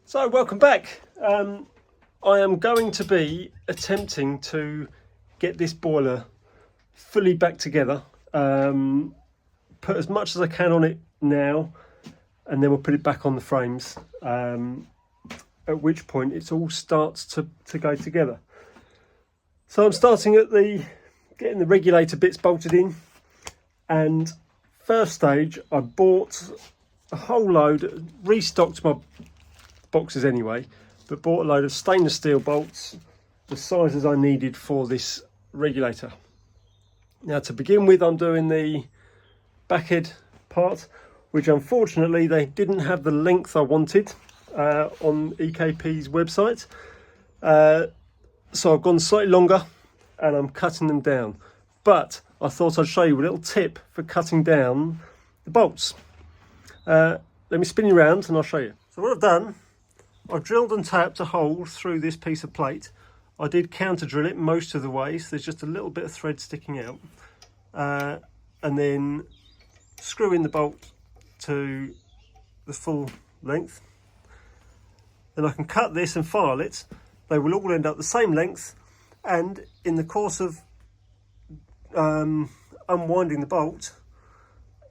So welcome back. I am going to be attempting to get this boiler fully back together, put as much as I can on it now, and then we'll put it back on the frames, at which point it all starts to go together. So I'm starting at getting the regulator bits bolted in, and first stage I bought a whole load, restocked my boxes anyway, but bought a load of stainless steel bolts, the sizes I needed for this regulator. Now to begin with, I'm doing the backhead part, which unfortunately they didn't have the length I wanted on EKP's website, so I've gone slightly longer and I'm cutting them down. But I thought I'd show you a little tip for cutting down the bolts. Let me spin you around and I'll show you. So what I've done, I've drilled and tapped a hole through this piece of plate. I did counter drill it most of the way, so there's just a little bit of thread sticking out. And then screw in the bolt to the full length. Then I can cut this and file it. They will all end up the same length, and in the course of unwinding the bolt,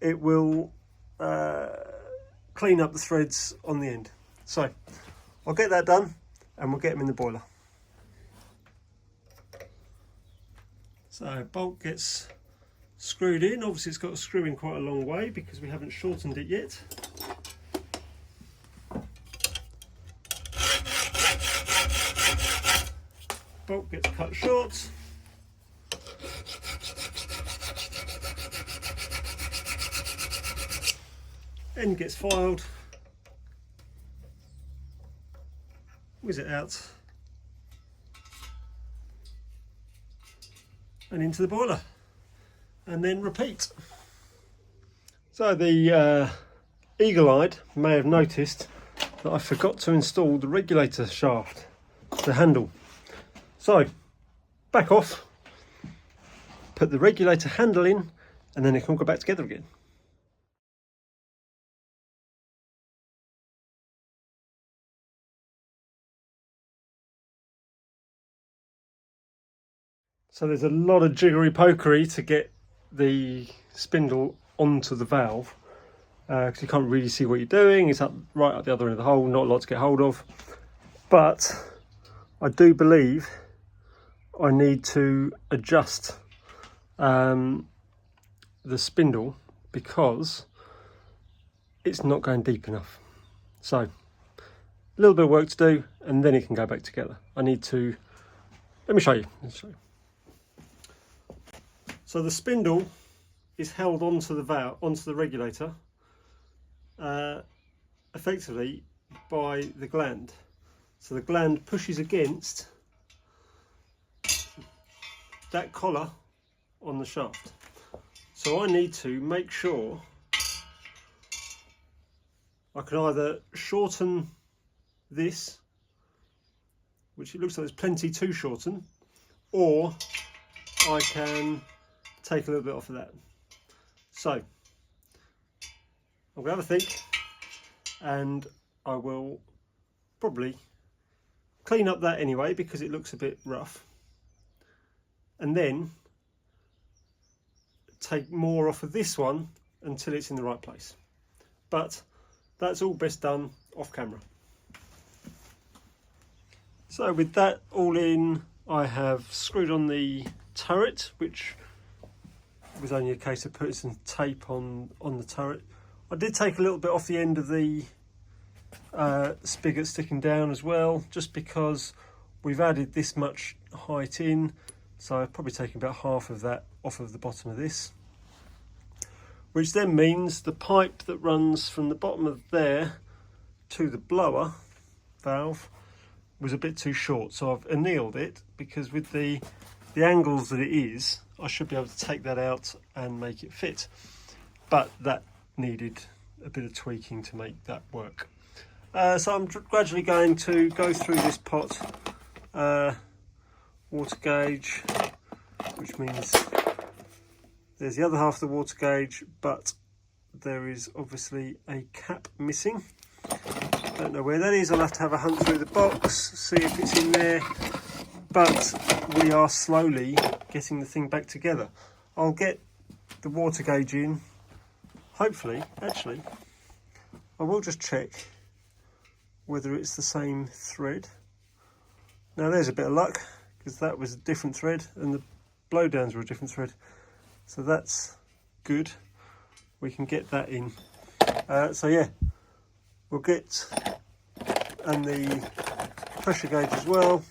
it will clean up the threads on the end. So I'll get that done and we'll get them in the boiler. So bolt gets screwed in. Obviously it's got to screw in quite a long way because we haven't shortened it yet. Bolt gets cut short. End gets filed. Whiz it out and into the boiler, and then repeat. So the eagle-eyed may have noticed that I forgot to install the regulator shaft, the handle. So back off, put the regulator handle in, and then it can all go back together again. So there's a lot of jiggery pokery to get the spindle onto the valve, because you can't really see what you're doing. It's right up the other end of the hole, not a lot to get hold of. But I do believe I need to adjust the spindle because it's not going deep enough. So a little bit of work to do and then it can go back together. Let me show you. So the spindle is held onto the valve, onto the regulator, effectively by the gland. So the gland pushes against that collar on the shaft. So I need to make sure I can either shorten this, which it looks like there's plenty to shorten, or I can take a little bit off of that. So I'm going to have a think, and I will probably clean up that anyway because it looks a bit rough, and then take more off of this one until it's in the right place. But that's all best done off camera. So with that all in, I have screwed on the turret, which was only a case of putting some tape on the turret. I did take a little bit off the end of the spigot sticking down as well, just because we've added this much height in, so I've probably taken about half of that off of the bottom of this, which then means the pipe that runs from the bottom of there to the blower valve was a bit too short, so I've annealed it, because with the angles that it is, I should be able to take that out and make it fit, but that needed a bit of tweaking to make that work. So I'm gradually going to go through this pot, water gauge, which means there's the other half of the water gauge, but there is obviously a cap missing. Don't know where that is. I'll have to have a hunt through the box, see if it's in there. But we are slowly getting the thing back together. I'll get the water gauge in. Hopefully, actually, I will just check whether it's the same thread. Now there's a bit of luck, because that was a different thread and the blowdowns were a different thread. So that's good. We can get that in. So yeah, we'll get, and the pressure gauge as well.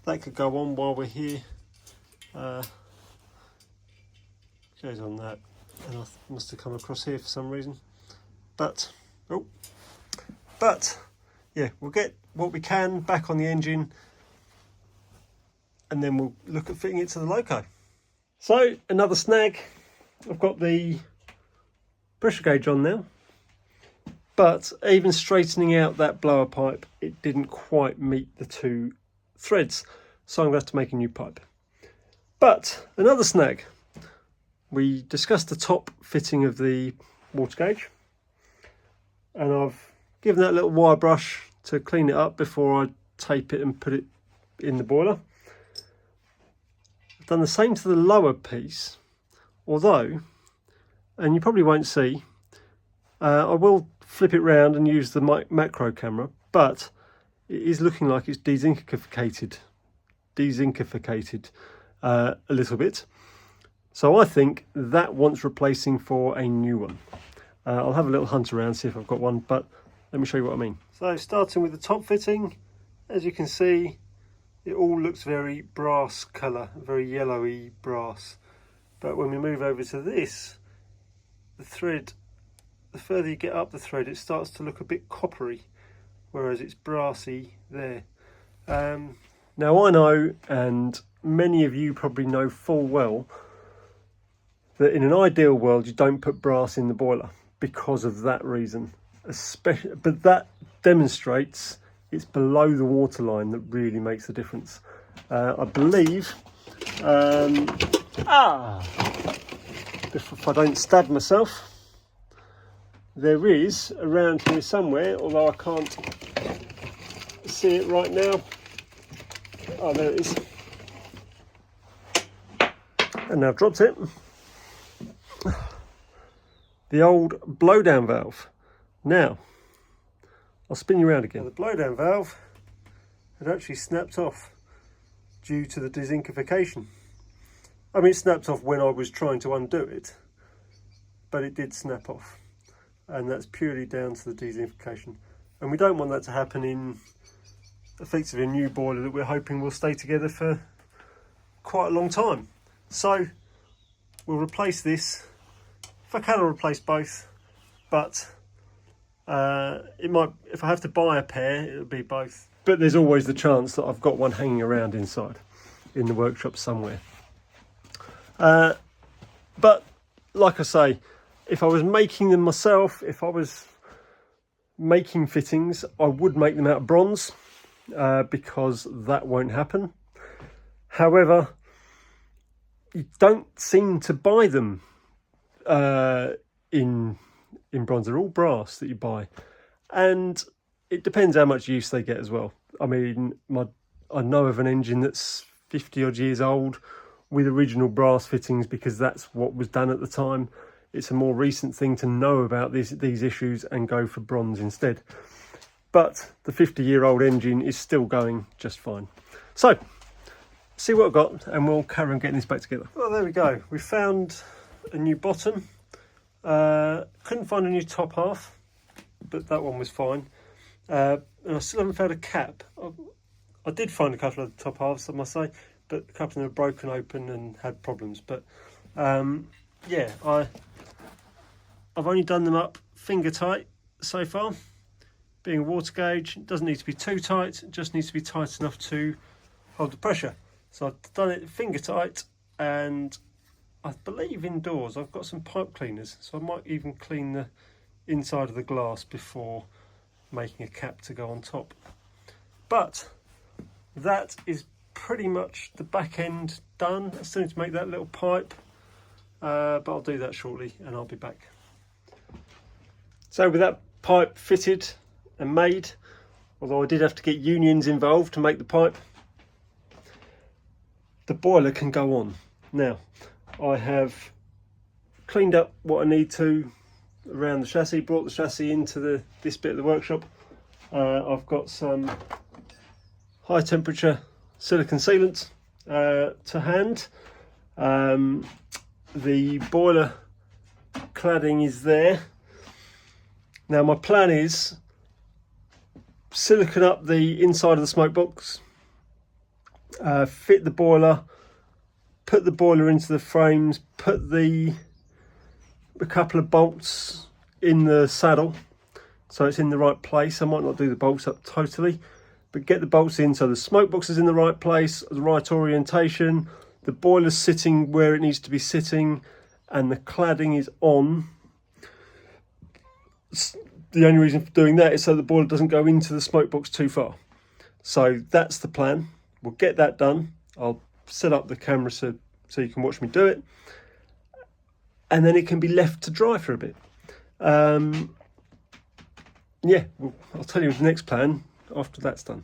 That could go on while we're here. Goes on that, and I must have come across here for some reason. But yeah, we'll get what we can back on the engine, and then we'll look at fitting it to the loco. So another snag. I've got the pressure gauge on now, but even straightening out that blower pipe, it didn't quite meet the two threads, so I'm going to have to make a new pipe. But another snag, we discussed the top fitting of the water gauge, and I've given that little wire brush to clean it up before I tape it and put it in the boiler. I've done the same to the lower piece, although, and you probably won't see, I will flip it round and use the macro camera, but it is looking like it's dezincificated a little bit. So I think that wants replacing for a new one. I'll have a little hunt around, see if I've got one, but let me show you what I mean. So starting with the top fitting, as you can see, it all looks very brass colour, very yellowy brass. But when we move over to this, the thread, the further you get up the thread, it starts to look a bit coppery, whereas it's brassy there. Now I know, and many of you probably know full well, that in an ideal world you don't put brass in the boiler because of that reason. But that demonstrates it's below the waterline that really makes the difference. I believe, if I don't stab myself, there is around here somewhere, although I can't see it right now. Oh, there it is. And now I've dropped it. The old blowdown valve. Now, I'll spin you around again. Now, the blowdown valve had actually snapped off due to the dezincification. I mean, it snapped off when I was trying to undo it, but it did snap off. And that's purely down to the dezincification. And we don't want that to happen in effectively a new boiler that we're hoping will stay together for quite a long time. So we'll replace this. If I can, I'll replace both, but it might, if I have to buy a pair, it'll be both. But there's always the chance that I've got one hanging around inside in the workshop somewhere. But like I say, if I was making them myself, if I was making fittings, I would make them out of bronze, because that won't happen. However, you don't seem to buy them in bronze. They're all brass that you buy, and it depends how much use they get as well. I mean, I know of an engine that's 50 odd years old with original brass fittings because that's what was done at the time. It's a more recent thing to know about these issues and go for bronze instead. But the 50-year-old engine is still going just fine. So, see what I've got, and we'll carry on getting this back together. Well, there we go. We found a new bottom. Couldn't find a new top half, but that one was fine. And I still haven't found a cap. I did find a couple of the top halves, I must say, but a couple of them were broken open and had problems. But yeah, I've only done them up finger tight so far. Being a water gauge, it doesn't need to be too tight, it just needs to be tight enough to hold the pressure. So I've done it finger tight, and I believe indoors I've got some pipe cleaners, so I might even clean the inside of the glass before making a cap to go on top. But that is pretty much the back end done. I still need to make that little pipe, but I'll do that shortly and I'll be back. So with that pipe fitted, and made, although I did have to get unions involved to make the pipe. The boiler can go on. Now, I have cleaned up what I need to around the chassis, brought the chassis into this bit of the workshop. I've got some high temperature silicone sealant to hand. The boiler cladding is there. Now my plan is silicone up the inside of the smoke box, fit the boiler, put the boiler into the frames, put a couple of bolts in the saddle so it's in the right place. I might not do the bolts up totally, but get the bolts in so the smoke box is in the right place, the right orientation, the boiler's sitting where it needs to be sitting, and the cladding is on. The only reason for doing that is so the boiler doesn't go into the smoke box too far. So that's the plan. We'll get that done. I'll set up the camera so you can watch me do it, and then it can be left to dry for a bit. Yeah, I'll tell you the next plan after that's done.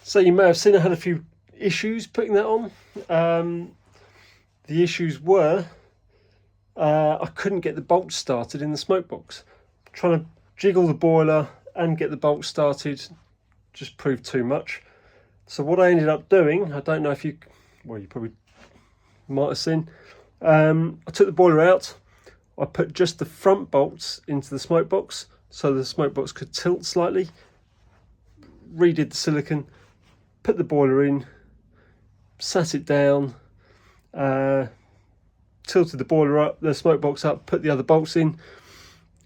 So you may have seen I had a few issues putting that on. The issues were I couldn't get the bolts started in the smoke box. Trying to jiggle the boiler and get the bolts started just proved too much. So what I ended up doing, I don't know if you probably might have seen, I took the boiler out, I put just the front bolts into the smoke box so the smoke box could tilt slightly, redid the silicone, put the boiler in, sat it down, tilted the boiler up, the smoke box up, put the other bolts in,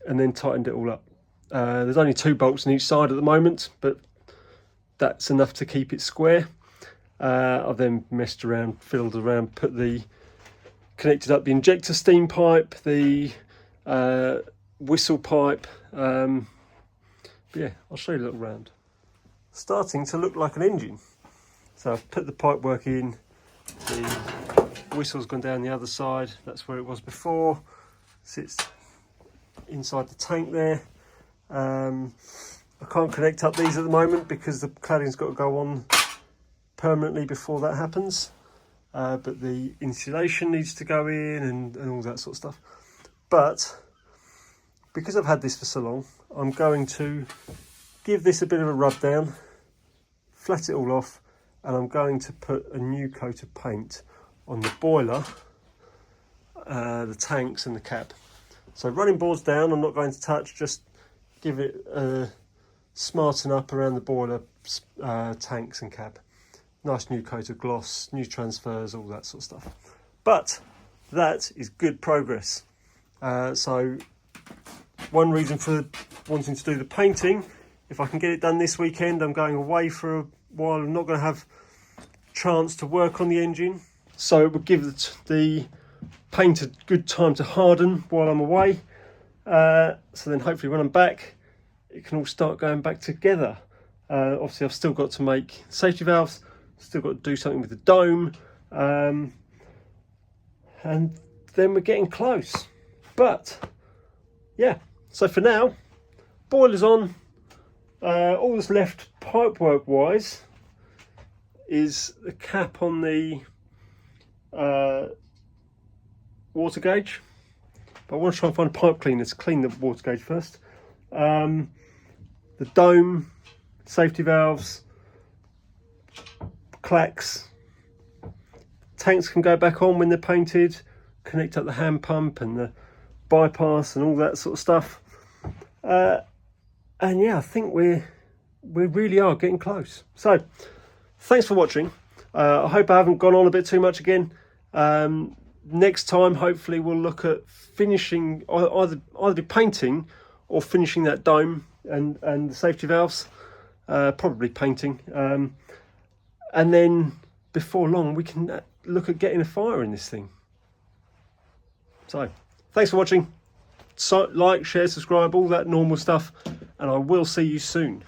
and then tightened it all up. There's only 2 bolts on each side at the moment, but that's enough to keep it square. I've then messed around, fiddled around, connected up the injector steam pipe, the whistle pipe. But yeah, I'll show you a little round. Starting to look like an engine. So I've put the pipe work in, the whistle's gone down the other side, that's where it was before, sits inside the tank there. I can't connect up these at the moment because the cladding's got to go on permanently before that happens, but the insulation needs to go in and all that sort of stuff. But because I've had this for so long, I'm going to give this a bit of a rub down, flat it all off, and I'm going to put a new coat of paint on the boiler, the tanks and the cap. So running boards down, I'm not going to touch, just give it a smarten up around the boiler, tanks and cap. Nice new coat of gloss, new transfers, all that sort of stuff. But that is good progress. So one reason for wanting to do the painting, if I can get it done this weekend, I'm going away for a while. I'm not going to have chance to work on the engine, so it would give the paint a good time to harden while I'm away. So then hopefully when I'm back, it can all start going back together. Obviously I've still got to make safety valves, still got to do something with the dome, and then we're getting close. But yeah, so for now, boiler's on. All that's left pipework wise is the cap on the water gauge, but I want to try and find a pipe cleaner to clean the water gauge first. The dome, safety valves, clacks, tanks can go back on when they're painted, connect up the hand pump and the bypass and all that sort of stuff. And yeah, I think we really are getting close. So thanks for watching. I hope I haven't gone on a bit too much again. Next time hopefully we'll look at finishing, either be painting or finishing that dome and the safety valves. probably painting, and then before long we can look at getting a fire in this thing. So thanks for watching. So like, share, subscribe, all that normal stuff, and I will see you soon.